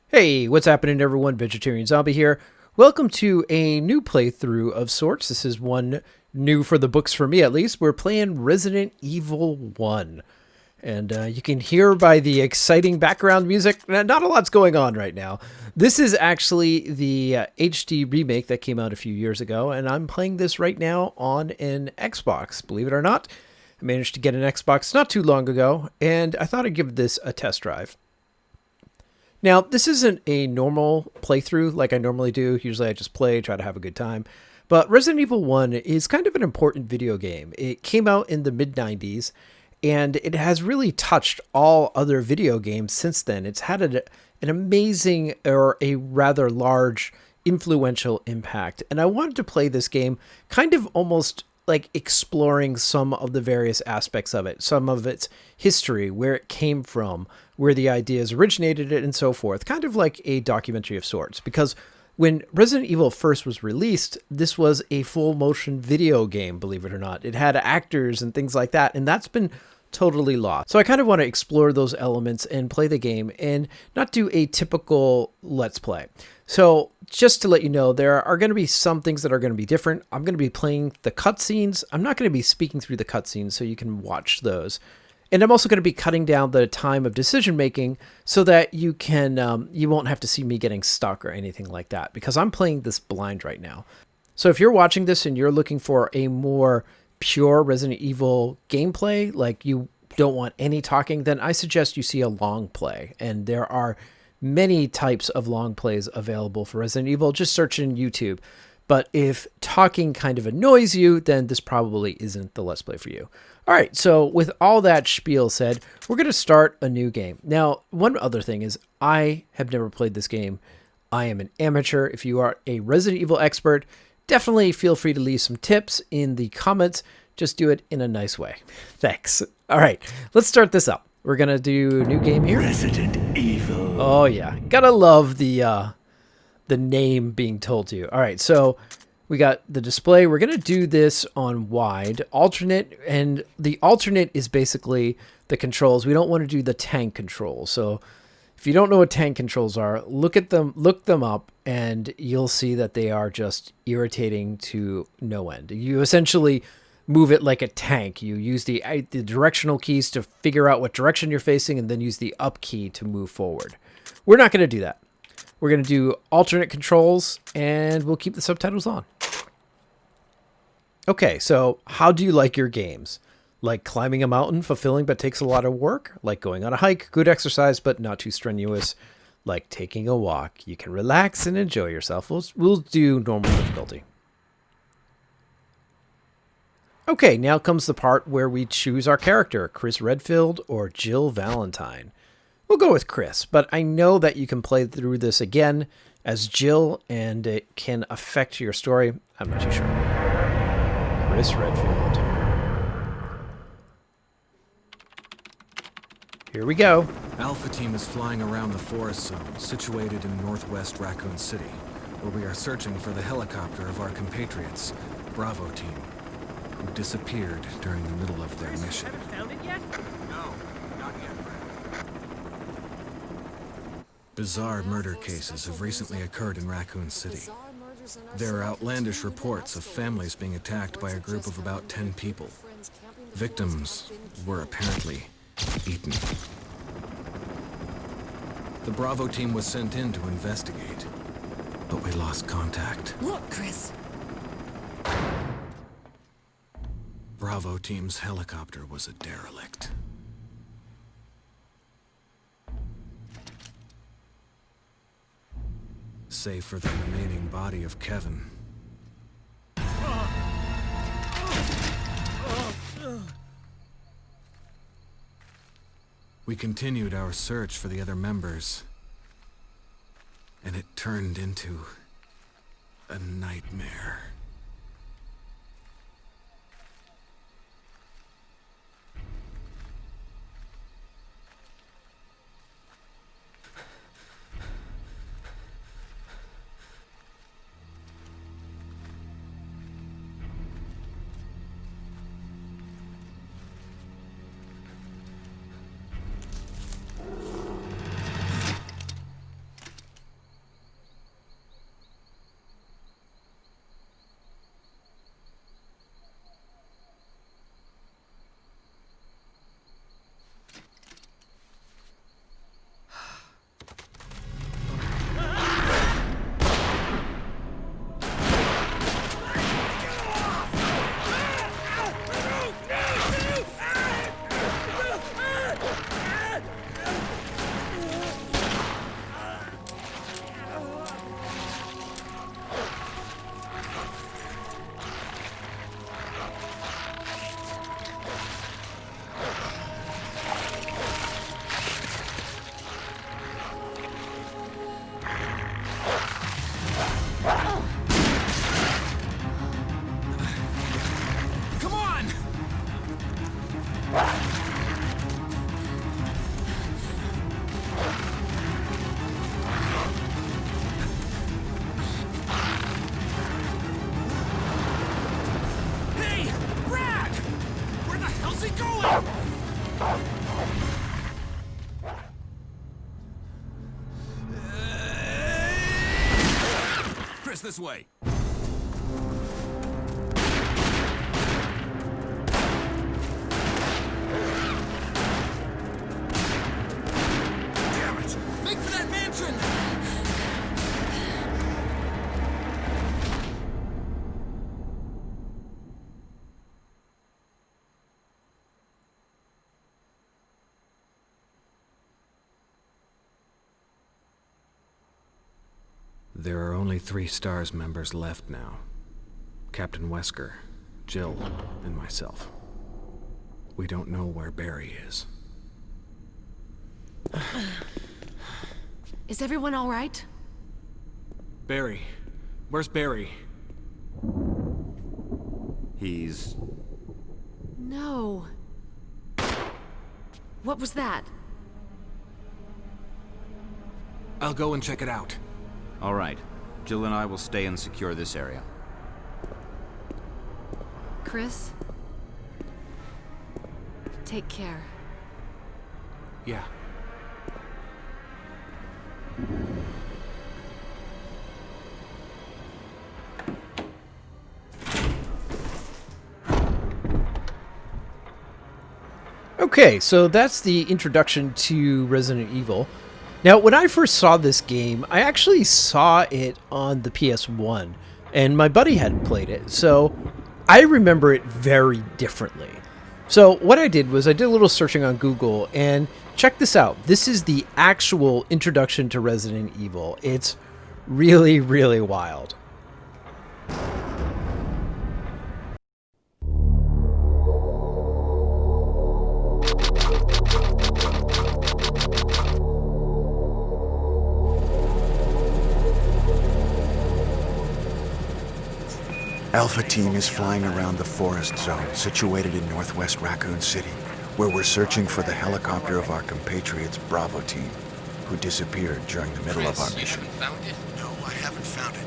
Hey, what's happening everyone? Vegetarian Zombie here. Welcome to a new playthrough of sorts. This is one new for the books for me at least. We're playing Resident Evil 1. And you can hear by the exciting background music, not a lot's going on right now. This is actually the HD remake that came out a few years ago, and I'm playing this right now on an Xbox. Believe it or not, I managed to get an Xbox not too long ago, and I thought I'd give this a test drive. Now, this isn't a normal playthrough like I normally do. Usually I just play, try to have a good time. But Resident Evil 1 is kind of an important video game. It came out in the mid-90s, and it has really touched all other video games since then. It's had an amazing, or a rather large, influential impact. And I wanted to play this game kind of almost like exploring some of the various aspects of it, some of its history, where it came from, where the ideas originated, and so forth, kind of like a documentary of sorts. Because when Resident Evil first was released, this was a full motion video game, believe it or not. It had actors and things like that, and that's been totally lost. So I kind of want to explore those elements and play the game and not do a typical Let's Play. So just to let you know, there are going to be some things that are going to be different. I'm going to be playing the cutscenes. I'm not going to be speaking through the cutscenes, so you can watch those. And I'm also going to be cutting down the time of decision making so that you can you won't have to see me getting stuck or anything like that, because I'm playing this blind right now. So if you're watching this and you're looking for a more pure Resident Evil gameplay, like you don't want any talking, then I suggest you see a long play. And there are many types of long plays available for Resident Evil. Just search in YouTube. But if talking kind of annoys you, then this probably isn't the Let's Play for you. All right, so with all that spiel said, we're going to start a new game. Now, one other thing is I have never played this game. I am an amateur. If you are a Resident Evil expert, definitely feel free to leave some tips in the comments. Just do it in a nice way. Thanks. All right, let's start this up. We're going to do a new game here. Resident Evil. Oh, yeah. Gotta love the name being told to you. All right, so we got the display. We're going to do this on wide, alternate, and the alternate is basically the controls. We don't want to do the tank controls. So if you don't know what tank controls are, look them up, and you'll see that they are just irritating to no end. You essentially move it like a tank. You use the directional keys to figure out what direction you're facing, and then use the up key to move forward. We're not going to do that. We're going to do alternate controls, and we'll keep the subtitles on. Okay, so how do you like your games? Like climbing a mountain, fulfilling but takes a lot of work? Like going on a hike, good exercise but not too strenuous? Like taking a walk, you can relax and enjoy yourself? We'll do normal difficulty. Okay, now comes the part where we choose our character, Chris Redfield or Jill Valentine. We'll go with Chris, but I know that you can play through this again as Jill, and it can affect your story. I'm not too sure. Chris Redfield. Here we go. Alpha Team is flying around the forest zone, situated in northwest Raccoon City, where we are searching for the helicopter of our compatriots, Bravo Team, who disappeared during the middle of their mission. Haven't found it yet? No, not yet, Brad. Bizarre murder cases have recently occurred in Raccoon City. There are outlandish reports of families being attacked by a group of about 10 people. Victims were apparently eaten. The Bravo Team was sent in to investigate, but we lost contact. Look, Chris. Bravo Team's helicopter was a derelict. Save for the remaining body of Kevin. We continued our search for the other members, and it turned into a nightmare. this way. Damn it! Make for that mansion! There are only 3 S.T.A.R.S members left now. Captain Wesker, Jill, and myself. We don't know where Barry is. Is everyone all right? Barry. Where's Barry? He's... No. What was that? I'll go and check it out. all right. Jill and I will stay and secure this area. Chris? Take care. Yeah. Okay, so that's the introduction to Resident Evil. Now, when I first saw this game, I actually saw it on the PS1, and my buddy hadn't played it, so I remember it very differently. So what I did was I did a little searching on Google, and check this out. This is the actual introduction to Resident Evil. It's really, really wild. Alpha Team is flying around the forest zone situated in northwest Raccoon City, where we're searching for the helicopter of our compatriots Bravo Team, who disappeared during the middle of our mission. You haven't found it? No, I haven't found it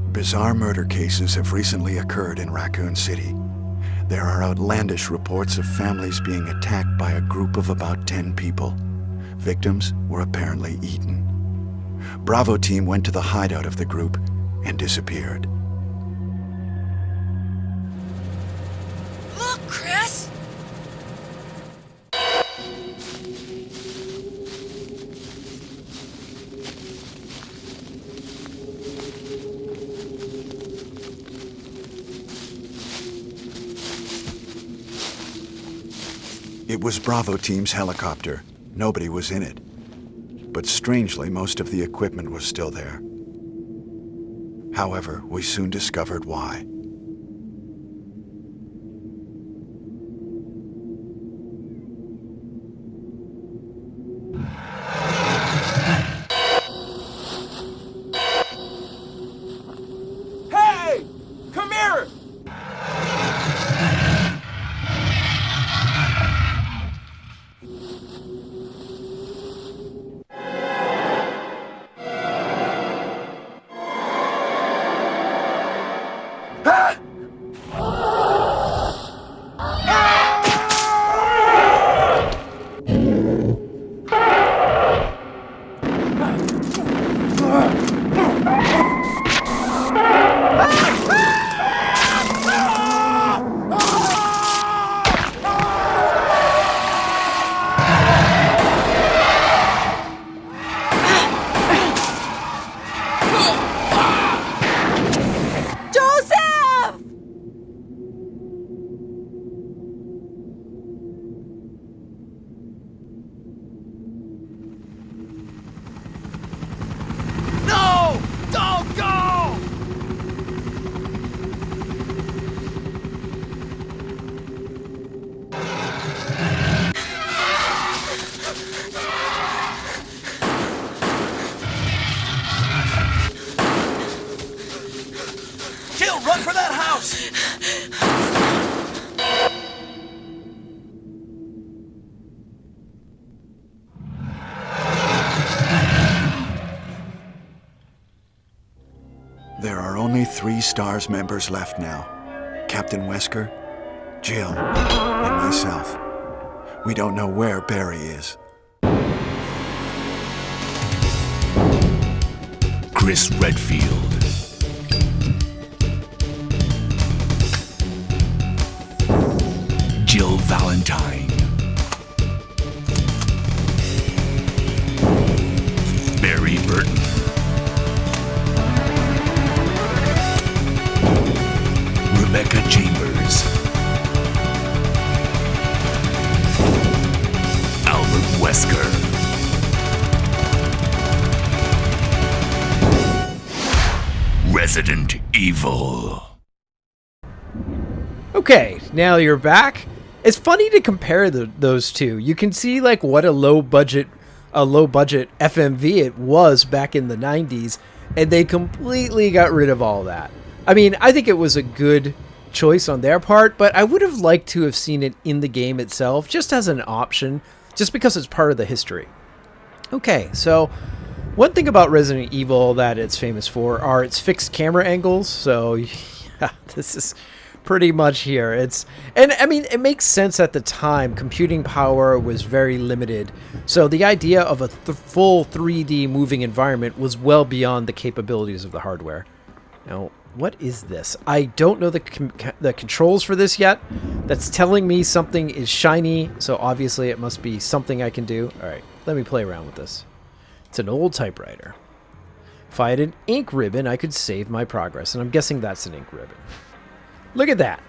yet. Bizarre murder cases have recently occurred in Raccoon City. There are outlandish reports of families being attacked by a group of about 10 people. Victims were apparently eaten. Bravo Team went to the hideout of the group and disappeared. Look, Chris! It was Bravo Team's helicopter. Nobody was in it. But strangely, most of the equipment was still there. However, we soon discovered why. Hey! Come here! Joseph! No! Don't go! Jill, run for that house! There are only 3 S.T.A.R.S members left now. Captain Wesker, Jill, and myself. We don't know where Barry is. Chris Redfield. Jill Valentine. Barry Burton. Rebecca Chambers. Albert Wesker. Resident Evil. Okay, now you're back. It's funny to compare those two. You can see like what a low budget FMV it was back in the 90s, and they completely got rid of all that. I mean, I think it was a good choice on their part, but I would have liked to have seen it in the game itself, just as an option, just because it's part of the history. Okay, so one thing about Resident Evil that it's famous for are its fixed camera angles. So yeah, this is pretty much here. And I mean, it makes sense at the time. Computing power was very limited, so the idea of a full 3D moving environment was well beyond the capabilities of the hardware. Now, what is this? I don't know the controls for this yet. That's telling me something is shiny, so obviously it must be something I can do. All right, let me play around with this. It's an old typewriter. If I had an ink ribbon, I could save my progress, and I'm guessing that's an ink ribbon. Look at that.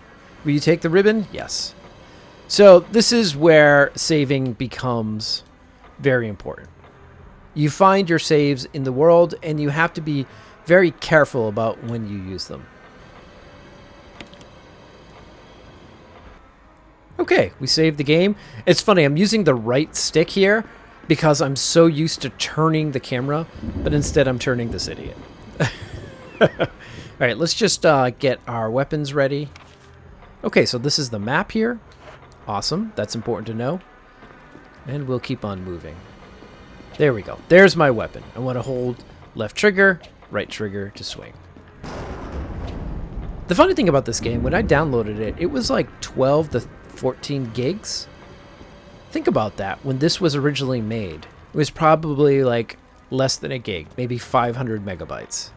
Will you take the ribbon? Yes. So this is where saving becomes very important. You find your saves in the world, and you have to be very careful about when you use them. Okay, we saved the game. It's funny, I'm using the right stick here because I'm so used to turning the camera, but instead I'm turning this idiot. All right, let's just get our weapons ready. Okay, so this is the map here. Awesome, that's important to know. And we'll keep on moving. There we go. There's my weapon. I want to hold left trigger, right trigger to swing. The funny thing about this game, when I downloaded it, it was like 12 to 14 gigs. Think about that. When this was originally made, it was probably like less than a gig, maybe 500 megabytes.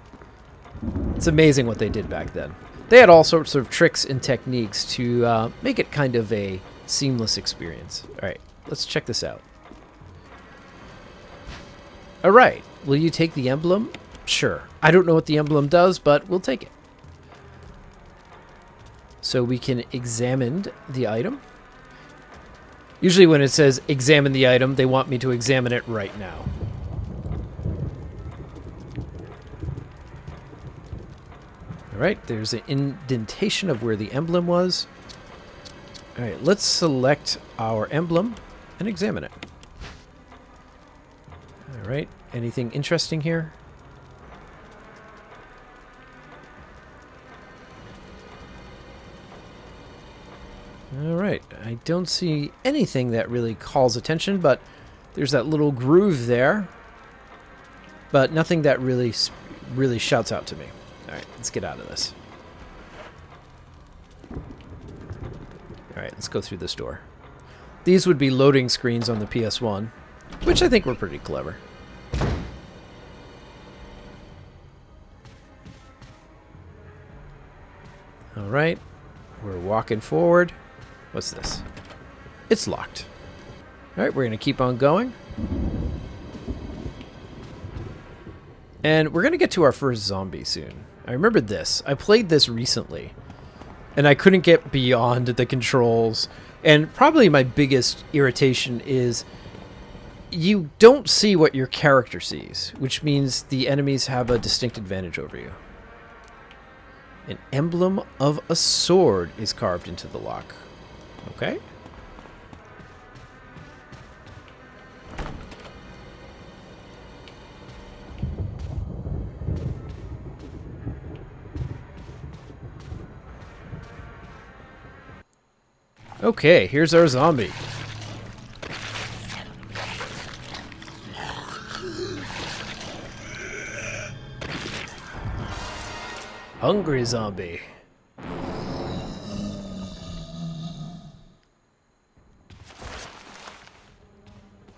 It's amazing what they did back then. They had all sorts of tricks and techniques to make it kind of a seamless experience. All right, let's check this out. All right, will you take the emblem? Sure. I don't know what the emblem does, but we'll take it. So we can examine the item. Usually when it says examine the item, they want me to examine it right now. Alright, there's an indentation of where the emblem was. Alright, let's select our emblem and examine it. Alright, anything interesting here? Alright, I don't see anything that really calls attention, but there's that little groove there. But nothing that really shouts out to me. Alright, let's get out of this. Alright, let's go through this door. These would be loading screens on the PS1, which I think were pretty clever. Alright, we're walking forward. What's this? It's locked. Alright, we're going to keep on going. And we're going to get to our first zombie soon. I remembered this. I played this recently, and I couldn't get beyond the controls. And probably my biggest irritation is you don't see what your character sees, which means the enemies have a distinct advantage over you. An emblem of a sword is carved into the lock. Okay. Okay, here's our zombie. Hungry zombie.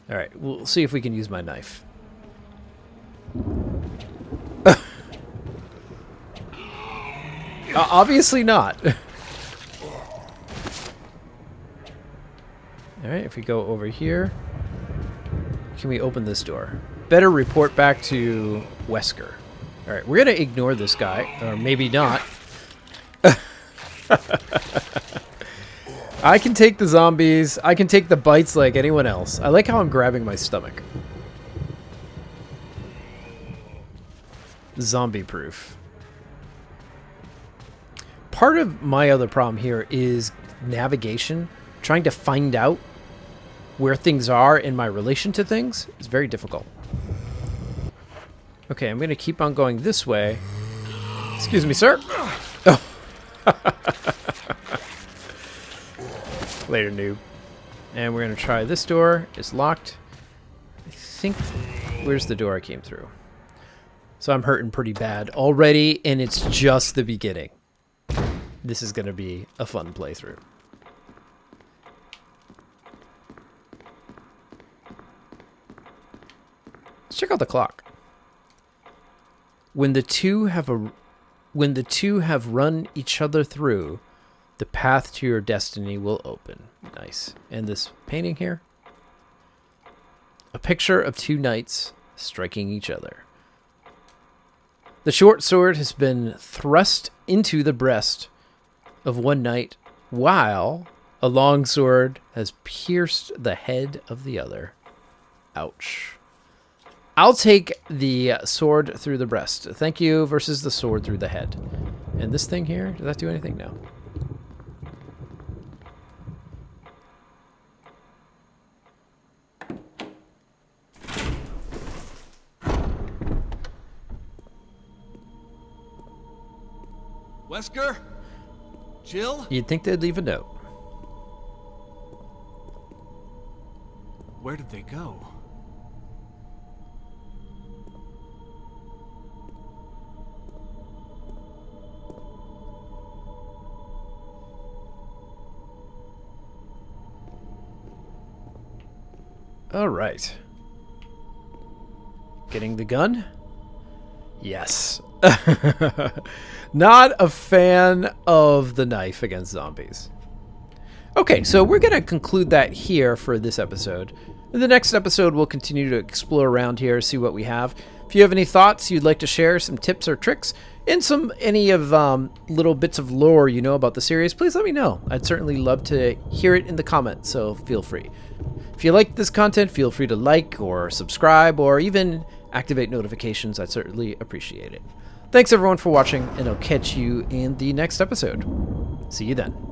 Alright, we'll see if we can use my knife. Obviously not. Alright, if we go over here, can we open this door? Better report back to Wesker. Alright, we're going to ignore this guy, or maybe not. I can take the zombies. I can take the bites like anyone else. I like how I'm grabbing my stomach. Zombie proof. Part of my other problem here is navigation. Trying to find out where things are in my relation to things is very difficult. Okay, I'm going to keep on going this way. Excuse me, sir. Oh. Later, noob. And we're going to try this door. It's locked. I think... Where's the door I came through? So I'm hurting pretty bad already, and it's just the beginning. This is going to be a fun playthrough. Let's check out the clock. When the two have run each other through, the path to your destiny will open. Nice. And this painting here? A picture of two knights striking each other. The short sword has been thrust into the breast of one knight, while a long sword has pierced the head of the other. Ouch. I'll take the sword through the breast. Thank you versus the sword through the head. And this thing here, does that do anything? No. Wesker? Jill? You'd think they'd leave a note. Where did they go? All right. Getting the gun? Yes. Not a fan of the knife against zombies. Okay, so we're going to conclude that here for this episode. In the next episode, we'll continue to explore around here, see what we have. If you have any thoughts you'd like to share, some tips or tricks, and any of little bits of lore you know about the series, please let me know. I'd certainly love to hear it in the comments, so feel free. If you like this content, feel free to like or subscribe or even activate notifications. I'd certainly appreciate it. Thanks everyone for watching, and I'll catch you in the next episode. See you then.